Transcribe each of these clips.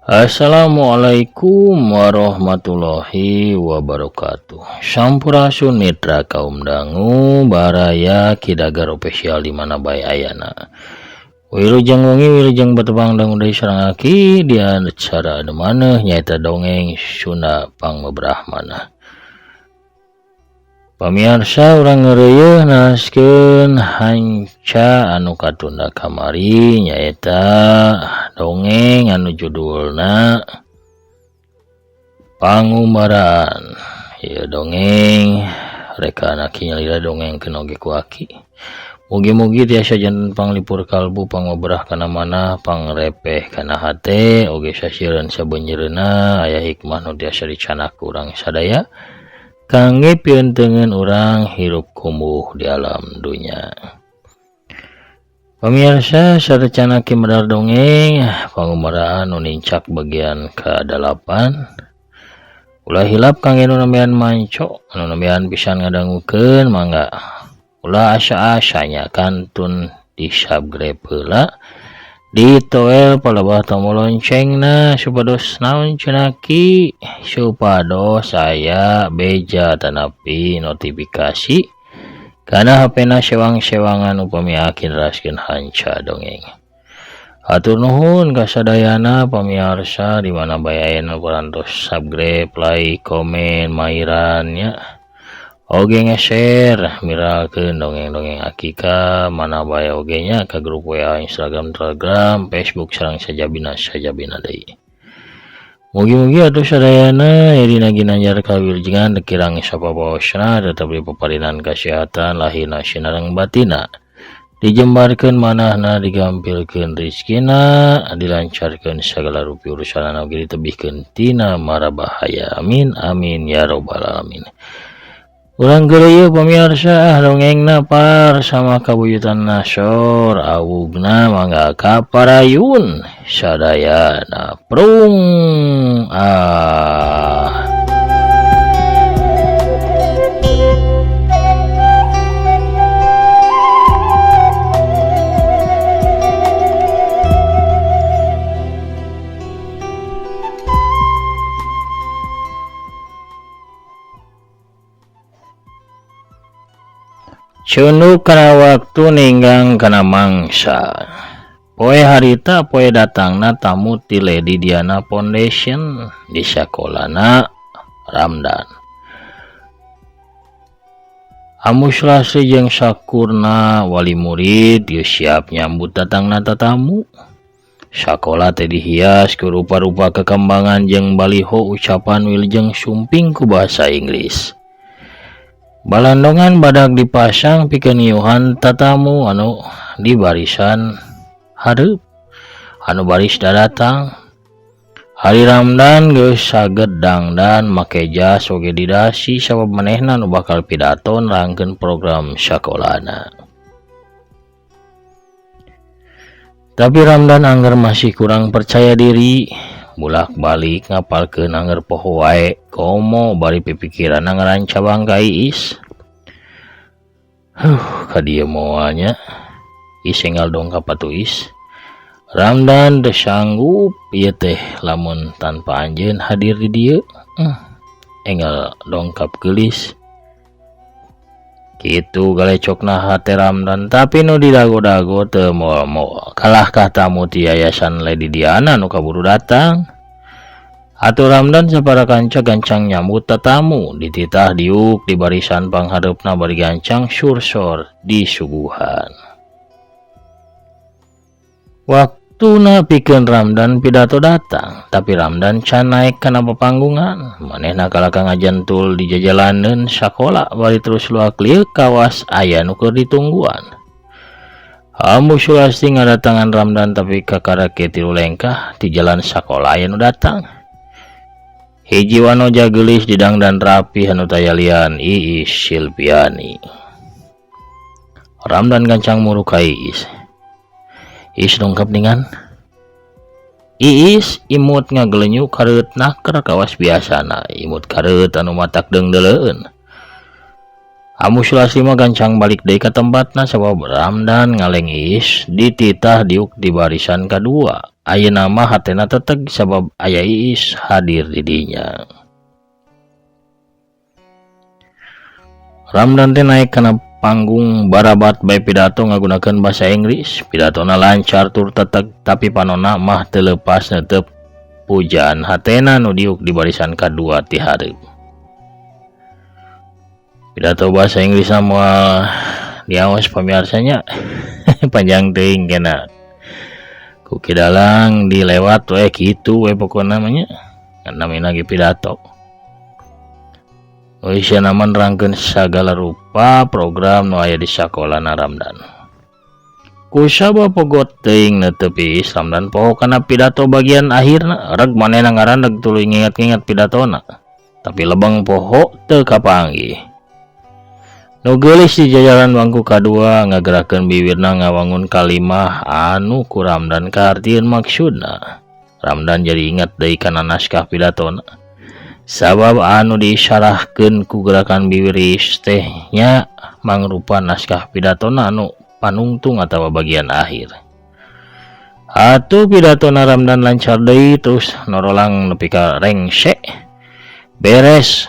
Assalamualaikum warahmatullahi wabarakatuh. Sampurasun mitra kaum dangu baraya kidagar official di mana bae ayana. Wilujeng wengi wilujeng betebang dangu deui sareng aki dia cara anu maneh nyaeta dongeng Sunda Pangmebrahmana. Pamirsa urang ngeureuyeuh naraskeun hanca anu katunda kamari nyaeta dongeng anu judulna Pangumaraan. Ieu dongeng reka anaki nyalira dongengkeun oge ku aki. Mugi-mugi tiasa janten panglipur kalbu pangobrah kana manah pangrepeh kana hate oge sasieun sabeunyeurna aya hikmah nu tiasa dicanak ku urang sadaya kangge pieunteugeun urang hirup kumuh di alam dunya. Pamirsa sarencana kimedar dongeng Pangumaraan nu nincak bagian ke-8. Ulah hilap kangge nu nambean manco anu nambean pisan ngadangukeun mangga ulah asa-asanya kantun di subscribe heula ditoel palebah tombol loncengna supados naon cenaki supados aya beja tanapi notifikasi kana HP-na sewang-sewangan upami aki neraskeun hanca dongeng. Hatur nuhun kasadayana pamirsa di mana bae aya nu parantos subscribe, like, komen, mairan nya. Oge nge-share miralkeun dongeng-dongeng aki ka mana bae oge nya ka grup WA, Instagram, Telegram, Facebook sareng sajabina deui. Mugi-mugi atuh sadayana dina ginanjar kawilujengan kirang sapapaosna tetep dipaparinan kasehatan lahirna sinareng batina. Dijembarkeun manahna digampilkeun rezekina dilancarkeun sagala rupi urusanna oge ditebihkeun tina mara bahaya. Amin amin ya robbal alamin. Urang geuleuh pamirsa dongengna sama kabuyutan nasor awugna mangga kaparayun sadayana prung Cunduk kana waktu ninggang kana mangsa. Poe harita poe datangna tamu ti Lady Diana Foundation di sakolana Ramdan. Amuslasih jeung sakurna wali murid geus siap nyambut datangna tatamu. Sakola teh dihias ku rupa-rupa kekembangan jeung baliho ucapan wilujeng sumping ku basa Inggris. Balandongan badak dipasang pikeun niuhan tatamu anu di barisan hareup anu baris datang. Hari Ramdan geus saged dangdan make jas oge didasi sabab manehna nu bakal pidato nerangkeun program sakolana. Tapi Ramdan angger masih kurang percaya diri. Bulak-balik ngapalkeun angger poho wae komo bari pipikiran ngarancabang ka Iis. Ka dieu moalnya Iis enggal dongkap atuh Iis. Ramdan teu sanggup ieu teh lamun tanpa anjeun hadir di dieu. Enggal dongkap geulis. Kitu galecokna hate Ramdan tapi nu didago-dago teu moal-moal. Kalahkah tamu ti yayasan Lady Diana nu kaburu datang. Atuh Ramdan sapara kanca gancang nyambut tatamu dititah diuk di barisan panghareupna bari gancang sursor di suguhan. Waktuna pikeun Ramdan pidato datang tapi Ramdan can naek kana papanggungan. Manehna kalaka ngajantul di jajalaneun sakola bari terus luak lieu kawas aya nu keur ditungguan. Amuslasih ngadatangan Ramdan tapi kakarake tilu lengkah di jalan sakola aya nu datang. Hiji wanoja geulis didangdan rapi anu tayalian Iis Silviani. Ramdan gancang muru ka Iis. Iis dongkap ningan. Iis imut ngageleunyuk kareut naker kawas biasana, imut kareut anu matak deungdeuleun. Amuslasih mah gancang balik deui ka tempatna sabab Ramdan ngaleng Iis dititah diuk di barisan kadua ayeuna mah hatena teteg sabab aya Iis hadir di dinya. Ramdan teh naik kana panggung barabat bae pidato ngagunakeun basa Inggris. Pidatona lancar tur teteg tapi panonna mah teu lepas netep pujaan hatena nu diuk di barisan kadua ti hareup. Pidato bahasa Inggris moal diaos pamiarsanya panjang teuing kena. Ku kidalang dilewat we kitu we pokona namanya. Namina ge pidato. Isia nama nerangkeun sagala rupa program nu aya di sakolana Ramdan. Ku sababogot teuing netepi Ramdan poho kana pidato bagian akhirna reg manehna ngaraneg tuluy nginget-nginget pidatona. Tapi lebeng poho teu kapanggih. Nu geulis di jajaran bangku kadua ngagerakeun bibirna ngawangun kalimah anu ku Ramdan kahartieun maksudna. Ramdan jadi ingat deui kana naskah pidatona. Sabab anu diisyarahkeun ku gerakan bibir teh nya mangrupa naskah pidatona anu panungtung atawa bagian akhir. Atuh pidatona Ramdan lancar deui terus norolang nepi ka rengse. Beres.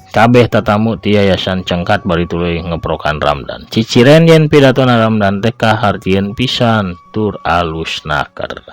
Kabeh tatamu ti yayasan cengkat bari tuluy ngeprokan Ramdan. Ciciren yen pidatona Ramdan teh kahartieun pisan tur alus naker.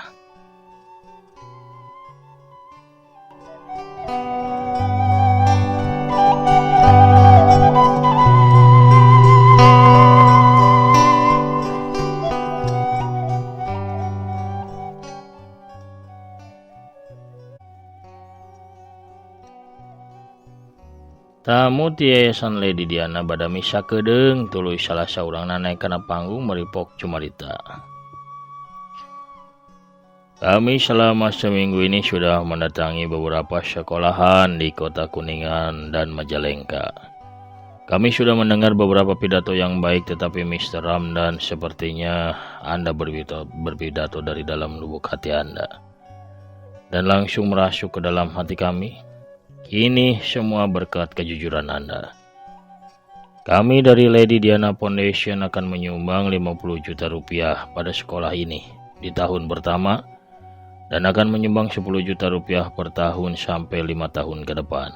Tamu ti Yayasan Lady Diana bada misa kedeung tuluy salah saurangna naek kana panggung meripok cumarita. Kami selama seminggu ini sudah mendatangi beberapa sekolahan di Kota Kuningan dan Majalengka. Kami sudah mendengar beberapa pidato yang baik, tetapi Mr. Ramdan sepertinya Anda berpidato dari dalam lubuk hati Anda dan langsung merasuk ke dalam hati kami. Ini semua berkat kejujuran Anda. Kami dari Lady Diana Foundation akan menyumbang 50 juta rupiah pada sekolah ini di tahun pertama dan akan menyumbang 10 juta rupiah per tahun sampai 5 tahun ke depan.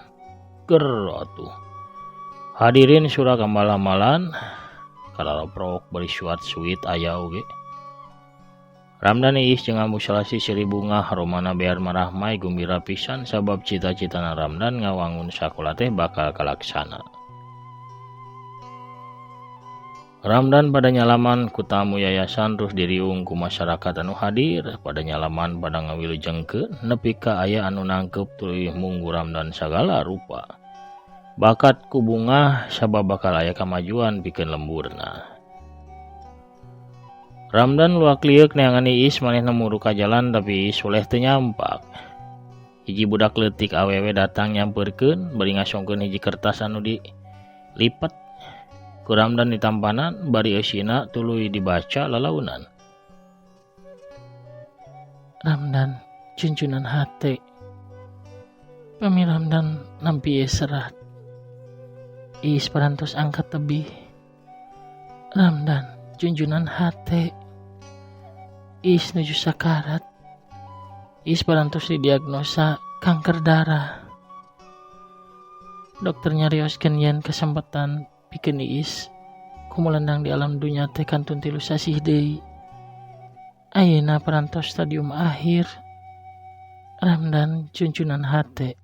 Atuh. Hadirin surah kamalah-malan kalaraprok beri suat suit aya oge. Ramdan Iis jeung Ambu Salasi Seri Bunga Romana Bear Marahmai gumbira pisan sabab cita-citana Ramdan ngawangun sakola teh bakal kalaksana. Ramdan pada nyalaman ku tamu yayasan terus diriung ku masyarakat anu hadir, pada nyalaman pada ngawilujengkeun nepi ka aya anu nangkep tuluy munggu Ramdan sagala rupa. Bakat ku bunga sabab bakal aya kamajuan pikeun lemburna. Ramdan luak liuk neangan Iis manehna muru ka jalan tapi Iis oleh teu nyampak. Hiji budak leutik awewe datang nyampeurkeun bari ngasongkeun hiji kertas anu dilipat ku Ramdan di tampanan bari eusina tuluy dibaca lalaunan. Ramdan junjunan hate. Pami Ramdan nampi serat. Iis parantos angkat tebih. Ramdan junjunan hate. Iis nuju sakarat. Iis parantos didiagnosa kanker darah. Dokter nyarioskeun yen kesempatan pikeun Iis kumulandang di alam dunya teh kantun 3 sasih deui. Ayeuna parantos stadium akhir. Ramdan junjunan hate.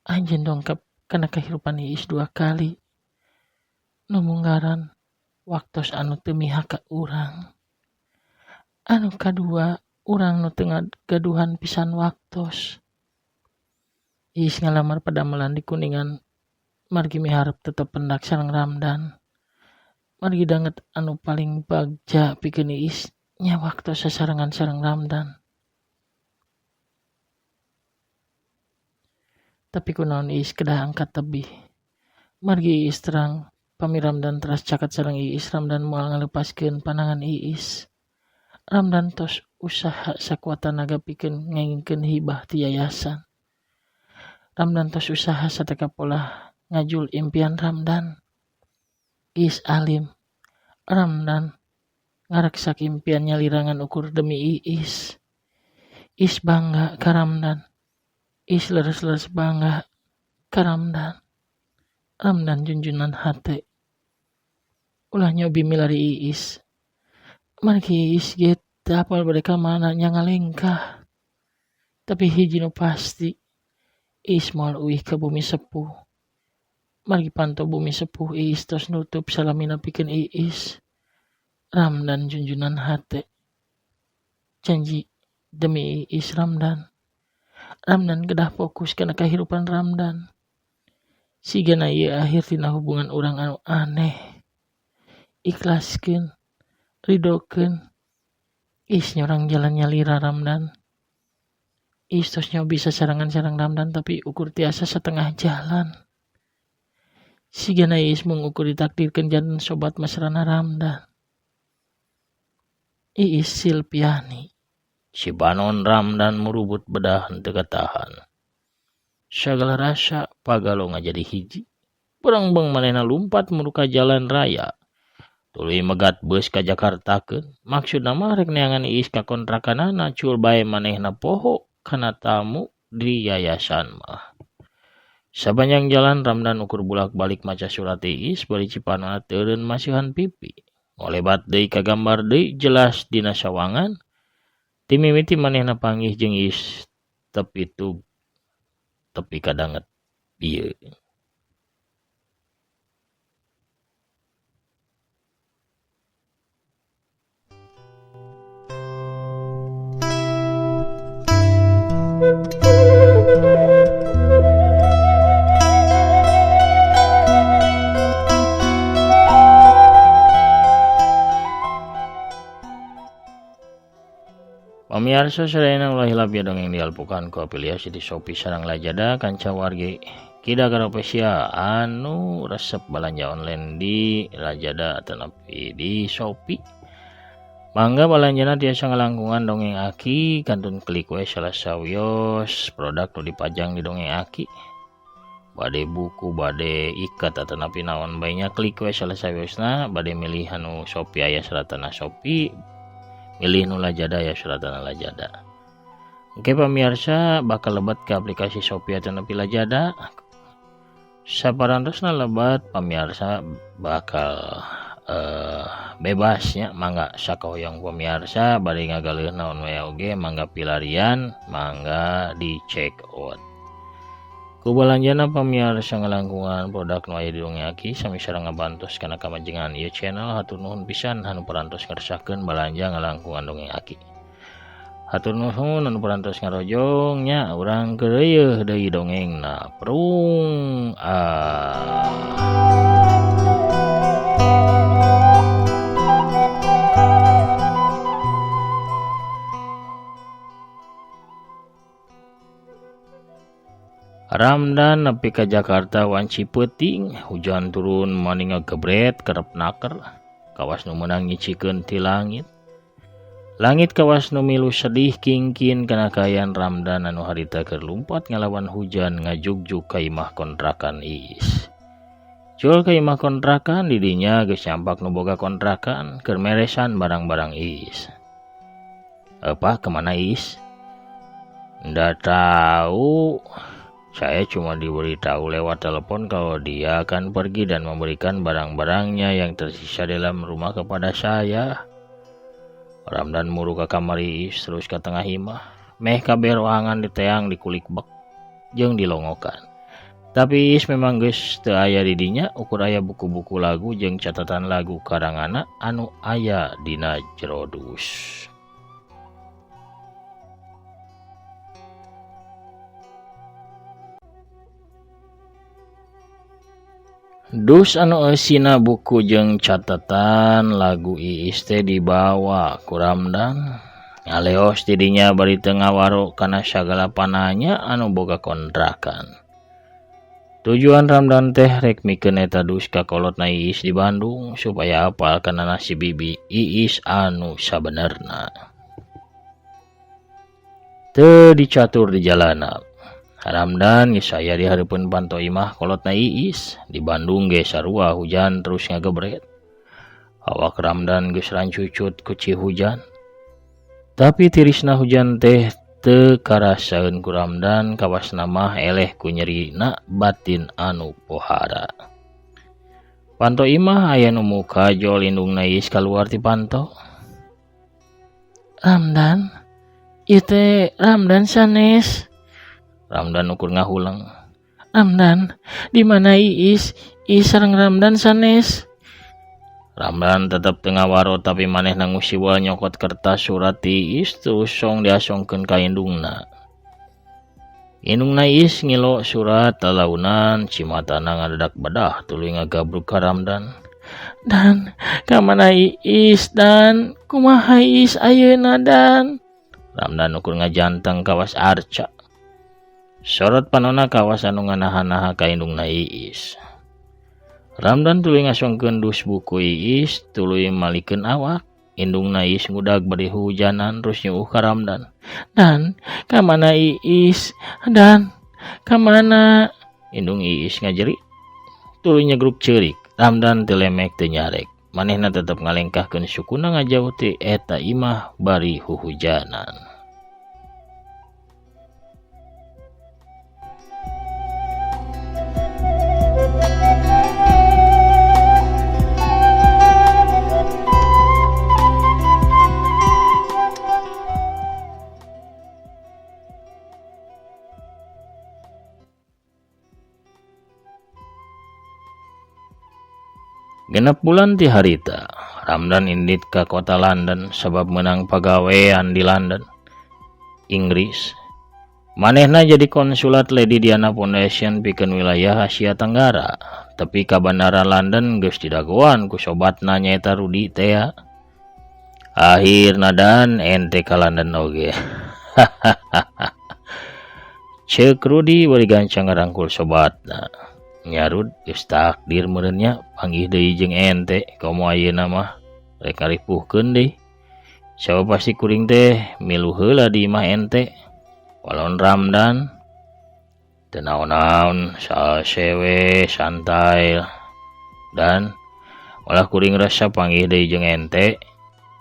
Anjeun dongkap kana kahirupan Iis 2 kali. Nu munggaran waktos anu teu mihak ka urang. Anu kadua urang nu teu gaduhan pisan waktos. Iis ngalamar padamelan di Kuningan margi miharep tetep pendak sareng Ramdan. Margi danget anu paling bagja pikeun Iis nya waktos sasarengan sareng Ramdan. Tapi kunaon Iis kedah angkat tebih. Margi Iis terang pami Ramdan teras caket sareng Iis, Ramdan moal ngalepaskeun panangan Iis. Ramdan tos usaha sakuat tenaga pikeun ngengingkeun hibah ti yayasan. Ramdan tos usaha sateka pola ngajul impian Ramdan. Iis alim. Ramdan ngareksak impian nyalirangan ukur demi Iis. Is bangga ka Ramdan. Is leres-leres bangga ka Ramdan. Ramdan junjunan hate. Ulah nyobi milari Iis. Margi Iis get apal mereka mana ngalengkah. Tapi hiji nu pasti Iis moal uih ke bumi sepuh. Margi pantau bumi sepuh Iis tos nutup salamina pikeun Iis. Ramdan junjunan hate. Janji demi Iis Ramdan. Ramdan kedah fokus kana kahirupan Ramdan. Sigana ieu akhir tina hubungan urang anu aneh. Ikhlaskeun, ridokeun. Iis nyorang jalan nyalira Ramdan. Iis tos nyobi sasarangan-sarang Ramdan tapi ukur tiasa setengah jalan. Sigana Iis mengukur ditakdirkeun jalan sobat mesrana Ramdan. Iis Silpiani. Si Banon Ramdan merubut bedah henteu katahan. Sagala rasa pagalo ngajadi hiji. Perang bang manehna lumpat muruka jalan raya. Tuluy megat beus ka Jakartakeun. Maksudna mah rek neangan Iis ka kontrakanana cul bae manehna poho kana tamu di yayasan mah. Sabanjang jalan Ramdan ukur bulak-balik maca surat Iis bari Cipanona teureun masihan pipi. Ngolebat deui ka gambar deui jelas dina sawangan. Ti mimiti manehna panggih jeung Iis tepi kadanget pieu. Pamirsa sadayana ulah hilap ya dongeng dialpukan ku afiliasi di Shopee sareng Lazada kanca wargi Kida Garopesia anu resep belanja online di Lazada tetapi di Shopee. Mangga balanjana tiasa ngalangkungan dongeng aki kantun klik we salah sawios produk nu dipajang di dongeng aki. Bade buku bade ikat tetapi naon bae klik we salah sawiosna bade milih anu Shopee aya seratana Shopee. Milih nu Lazada ya suratana Lazada. Oke pamirsa bakal lebat ke aplikasi Shopee atau nepi Lazada. Saparantosna lebat pamirsa bakal bebasnya mangga sakahoyong pamirsa bari ngagaleuh naon wae oge mangga pilarian mangga di check out. Ku balanjana pamirsa ngalangkungan produk nu aya di dongeng aki sami sareng ngabantos kana kamajengan ieu channel hatur nuhun pisan anu parantos ngeresakeun balanja ngalangkungan dongeng aki. Hatur nuhun anu parantos ngarojong nya urang keureuh deui dongengna prung Ramdan nepi ka Jakarta wanci peuting, hujan turun maninga gebret kerep naker, kawas nu meunang nyicikeun ti langit. Langit kawas nu milu sedih kingkin kana kaayaan Ramdan anu harita keur lumpat ngalawan hujan ngajugjug ka imah kontrakan Iis. Cul ka imah kontrakan di dinya geus nyampak nu boga kontrakan keur meresan barang-barang Iis. Apa kemana Iis? Nda tahu. Saya cuma diberitahu lewat telepon kalau dia akan pergi dan memberikan barang-barangnya yang tersisa dalam rumah kepada saya. Ramdan muru ka kamar Iis terus ke tengah imah. Meh kabeh roangan diteang dikulik bek jeung dilongokan. Tapi Iis memang geus teu aya di dinya ukur aya buku-buku lagu jeung catatan lagu karanganna anu aya dina jero dus. Dus anu eusina buku jeung catatan lagu Iis teh dibawa ku Ramdan. Ngaleos di dinya bari teu ngawaro kana sagala pananya anu boga kontrakan. Tujuan Ramdan teh rek mikeun eta dus ka kolotna Iis di Bandung supaya apal kana nasib bibi Iis anu sabenerna. Teu dicatur di jalanan. Ramdan geus aya di hareupeun panto imah kolotna Iis. Di Bandung ge sarua hujan terus ngagebret. Awak Ramdan geus rancucut ku ci hujan. Tapi tirisna hujan teh teu karasaeun ku Ramdan kawasna mah eleh ku nyerina batin anu pohara. Panto imah aya nu muka jol indungna Iis kaluar ti panto. Ramdan, ieu teh Ramdan sanes. Ramdan ukur ngahulang. Ramdan, di mana Iis? Iis sareng Ramdan sanes. Ramdan tetep teu ngawaro tapi manehna ngusiwa nyokot kertas surat ti Iis terus song diasongkeun ka indungna. Indungna Iis ngilo surat lalaunan cimatana ngadadak bedah tuluy ngagabruk ka Ramdan. Dan, ka mana Iis dan? Kumaha Iis ayeuna dan? Ramdan ukur ngajanteng kawas Arca. Sorot panonna kawas anu nganaha-naha ka indungna Iis. Ramdan tuluy ngasongkeun dus buku Iis tuluy malikeun awak. Indungna Iis ngudag bari hujanan terus nyuuh ka Ramdan. Dan, ka mana Iis? Dan, ka mana? Indung Iis ngajeri. Tuluy nyegruk ceurik. Ramdan teu lemek teu nyarek. Manehna tetep ngalengkahkeun sukuna ngajauh ti eta imah bari huhujanan. Genep bulan ti harita, Ramdan indit ka kota London sebab menang pagawean di London, Inggris. Manehna jadi konsulat Lady Diana Foundation pikeun wilayah Asia Tenggara. Tapi ka bandara London geus didagoan ku sobatna nyaeta Rudi teh. Akhirna dan ente ka London oge. Ceuk Rudi bari gancang ngarangkul sobatna. Nyarud geus takdir meureun nya panggih deui jeung ente komo ayeuna mah rek ngaripuhkeun deui. Sawa pasti kuring teh milu heula di imah ente. Walon Ramdan teu naon-naon sasewe santai dan walah kuring rasa panggih deui jeung ente.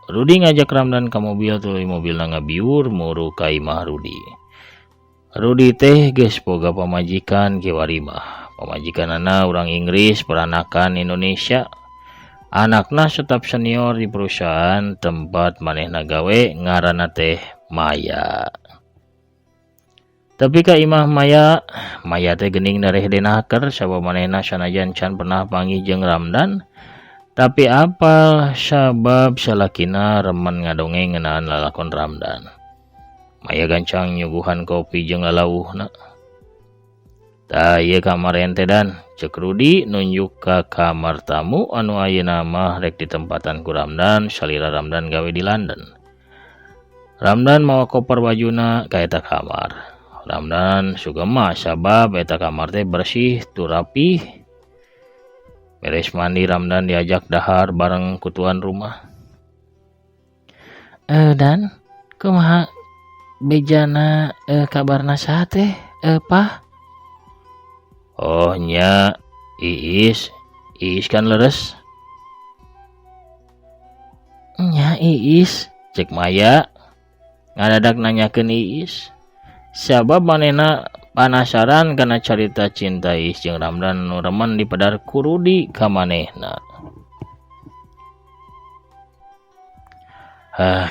Rudi ngajak Ramdan ka mobil tuluy mobilna ngabiur muru ka imah Rudi. Rudi teh geus boga pamajikan kiwari mah. Pamajikanana urang Inggris peranakan Indonesia. Anakna tetap senior di perusahaan tempat manehna gawe ngaranna teh Maya. Tapi ka imah Maya teh geuning dareh denaker sabab manehna sanajan can pernah panggih jeung Ramdan. Tapi apal sabab salakina remen ngadongeng ngeunaan lalakon Ramdan. Maya gancang nyuguhan kopi jeung lalauhna. Tah ieu kamar ente dan cek Rudi nunjuk ka kamar tamu anu ayeuna mah rek ditempatan ku Ramdan salira Ramdan gawe di London. Ramdan mawa koper bajuna ka eta kamar. Ramdan sugema sabab eta kamar teh bersih tu rapih. Beres mandi Ramdan diajak dahar bareng ku tuan rumah. Dan kumaha bejana kabarna saha teh Pah? Oh nya Iis kan leres. Nya Iis, cek Maya ngadadak nanyakeun Iis. Sabab manehna panasaran kana carita cinta Iis jeung Ramdan nu remen dipedar ku Rudi ka manehna.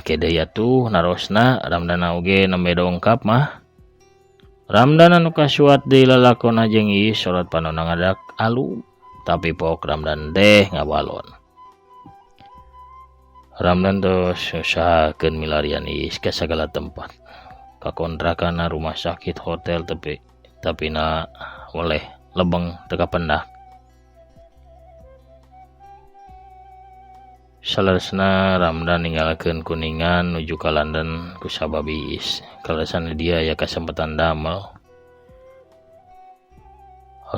Kedeui atuh narosna Ramdan oge nembe dongkap mah. Ramdan anu kasuat deui lalakonna jeung Iis sorot panonna ngadak alu, tapi pok Ramdan teh ngabalon. Ramdan tos usahakeun milarian Iis ke sagala tempat. Ka kontrakan rumah sakit hotel tapi na oleh lebeng teu kapendak. Saleresna Ramdan ninggalkeun Kuningan nuju ka London ku sabab Iis. Kalesan dia ya kesempatan damel.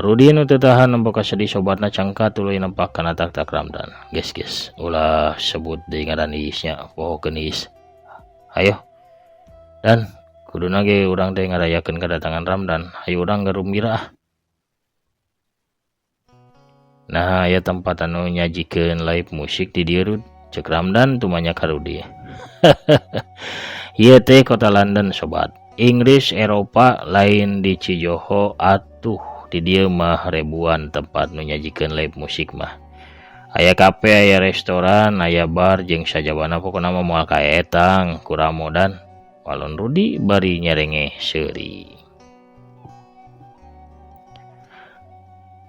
Rudi nu teu tahan nempo kasedih sobatna cangka tuluy nempak kana tak-tak Ramdan. Geus ulah sebut deui ngaran Iisnya, pohokeun Iis. Hayo. Dan kuduna ge urang teh ngarayakeun kedatangan Ramdan. Hayu urang garumbira. Nah, aya tempat anu nyajikeun live musik di dieu cek Ramdan tumanya ka Rudi. Ieu teh kota London sobat. Inggris Eropa lain di Cijoho atuh di dieu mah ribuan tempat nu nyajikeun live musik mah. Aya kafe, aya restoran, aya bar jeung sajabana pokona mah moal kaetang kuramodan. Walon Rudi bari nyerengeh seuri.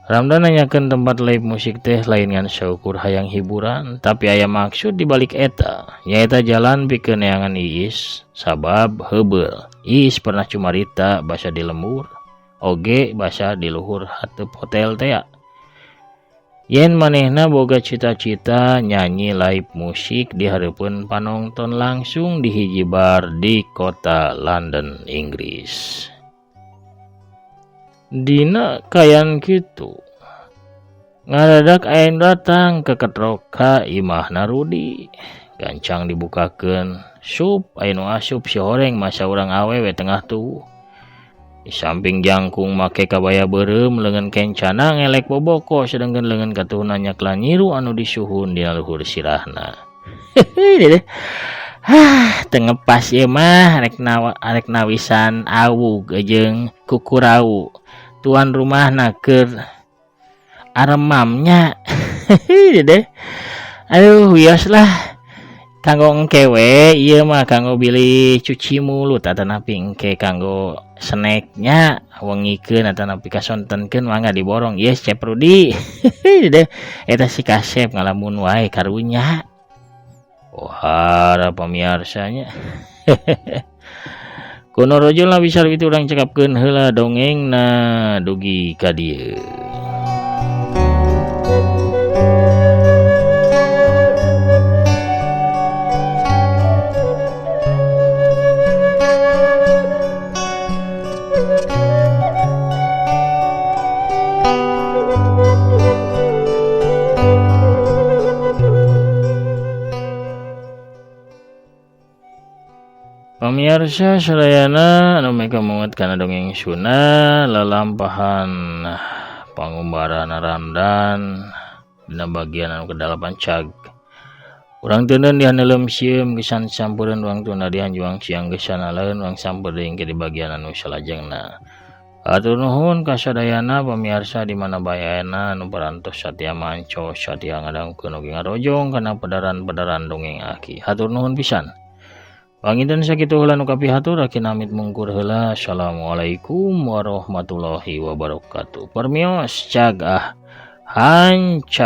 Ramdan nanyakeun tempat live musik teh lain ngan saukur hayang hiburan, tapi aya maksud dibalik eta. Nyaeta jalan pikeun neangan Iis, sabab heubeul. Iis pernah cumarita basa di lembur, oge basa di luhur hateup hotel teh. Yen manehna boga cita-cita nyanyi live musik di hareupeun panonton langsung di hiji bar di kota London, Inggris. Dina kayan kitu ngadadak ayeuna datang ke ketroka imahna Rudi. Gancang dibukakeun sup, ayeuna asup si horeng masa urang awewe tengah tuh. Di samping jangkung make kabaya beureum leungeun kencana ngelek boboko sedengkeun leungeun katuhna nyakla nyiru anu disuhun dina luhur sirahna. Tengepas ieu mah arek nawisan awu jeung kukurau. Tuan rumahna keur aremamnya. Aduh wios lah. Kanggo engke we ieu mah kanggo bili cuci mulut atanapi engke kanggo snacknya wengikeun atanapi kasontenkeun mangga diborong. Yes Cep Rudi. Eta si Kasep ngalamun wae karunya. Ohara pamiarsanya. Kuno rojol lah bisa itu urang cekapkeun heula dongengna dugi ka dieu. Pamirsa sadayana anu mega muat kana dongeng Sunda lalampahan pangumbaran Ramdan dina bagian anu kedalapan cag. Urang teuneun di handeuleum sieum gesan sampureun ruang tunda di hanjuang siang gesan aleun ruang sampeureuing ke di bagian anu salajengna. Atur nuhun ka sadayana pamirsa di mana bae ayeuna anu parantos satia mancos satia ngadangkeun oge ngarojong kana pedaran-pedaran dongeng aki. Hatur nuhun pisan. Panginten sakitu heula nu kapihatur aki namit mungkur heula. Assalamualaikum warahmatullahi wabarakatuh. Permios cagah hancur.